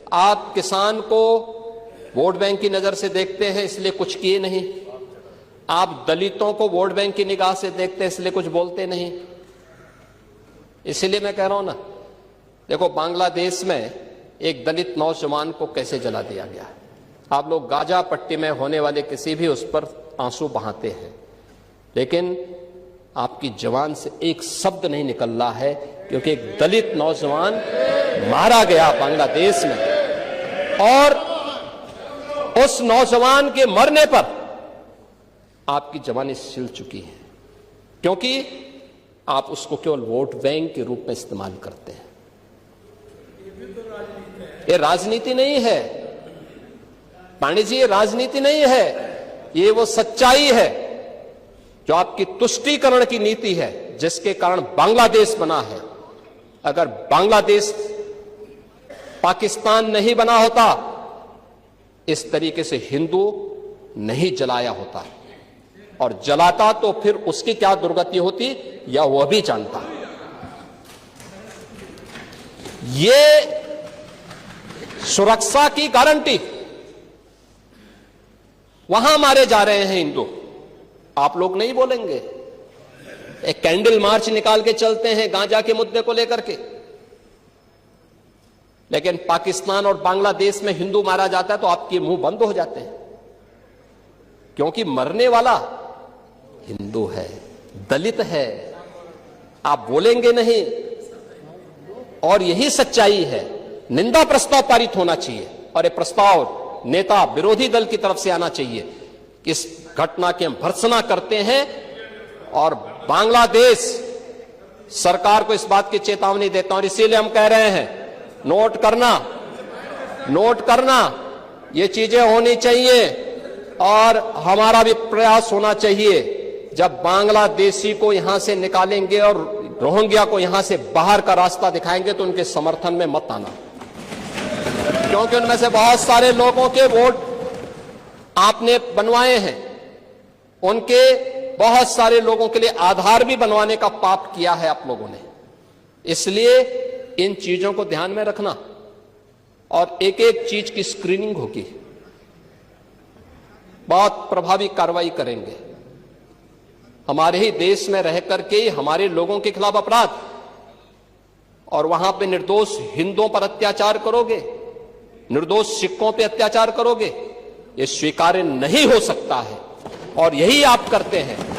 आप किसान को वोट बैंक की नजर से देखते हैं इसलिए कुछ किए नहीं, आप दलितों को वोट बैंक की निगाह से देखते हैं इसलिए कुछ बोलते नहीं। इसलिए मैं कह रहा हूं ना, देखो बांग्लादेश में एक दलित नौजवान को कैसे जला दिया गया। आप लोग गाजा पट्टी में होने वाले किसी भी उस पर आंसू बहाते हैं, लेकिन आपकी जवान से एक शब्द नहीं निकल रहा है, क्योंकि एक दलित नौजवान मारा गया बांग्लादेश में, और उस नौजवान के मरने पर आपकी जवानी सिल चुकी है, क्योंकि आप उसको केवल वोट बैंक के रूप में इस्तेमाल करते हैं। ये राजनीति नहीं है पांडे जी, ये राजनीति नहीं है, ये वो सच्चाई है जो आपकी तुष्टीकरण की नीति है, जिसके कारण बांग्लादेश बना है। अगर बांग्लादेश पाकिस्तान नहीं बना होता, इस तरीके से हिंदू नहीं जलाया होता, और जलाता तो फिर उसकी क्या दुर्गति होती या वह भी जानता। ये सुरक्षा की गारंटी, वहां मारे जा रहे हैं हिंदू, आप लोग नहीं बोलेंगे। एक कैंडल मार्च निकाल के चलते हैं गांजा के मुद्दे को लेकर के, लेकिन पाकिस्तान और बांग्लादेश में हिंदू मारा जाता है तो आपके मुंह बंद हो जाते हैं, क्योंकि मरने वाला हिंदू है, दलित है, आप बोलेंगे नहीं। और यही सच्चाई है। निंदा प्रस्ताव पारित होना चाहिए, और यह प्रस्ताव नेता विरोधी दल की तरफ से आना चाहिए। इस घटना की हम भर्त्सना करते हैं और बांग्लादेश सरकार को इस बात की चेतावनी देता हूं, और इसीलिए हम कह रहे हैं नोट करना, ये चीजें होनी चाहिए, और हमारा भी प्रयास होना चाहिए। जब बांग्लादेशी को यहां से निकालेंगे और रोहिंग्या को यहां से बाहर का रास्ता दिखाएंगे तो उनके समर्थन में मत आना, क्योंकि उनमें से बहुत सारे लोगों के वोट आपने बनवाए हैं, उनके बहुत सारे लोगों के लिए आधार भी बनवाने का पाप किया है आप लोगों ने। इसलिए इन चीजों को ध्यान में रखना, और एक एक चीज की स्क्रीनिंग होगी, बहुत प्रभावी कार्रवाई करेंगे। हमारे ही देश में रह करके हमारे लोगों के खिलाफ अपराध, और वहां पे निर्दोष हिंदुओं पर अत्याचार करोगे, निर्दोष सिखों पे अत्याचार करोगे, ये स्वीकार्य नहीं हो सकता है, और यही आप करते हैं।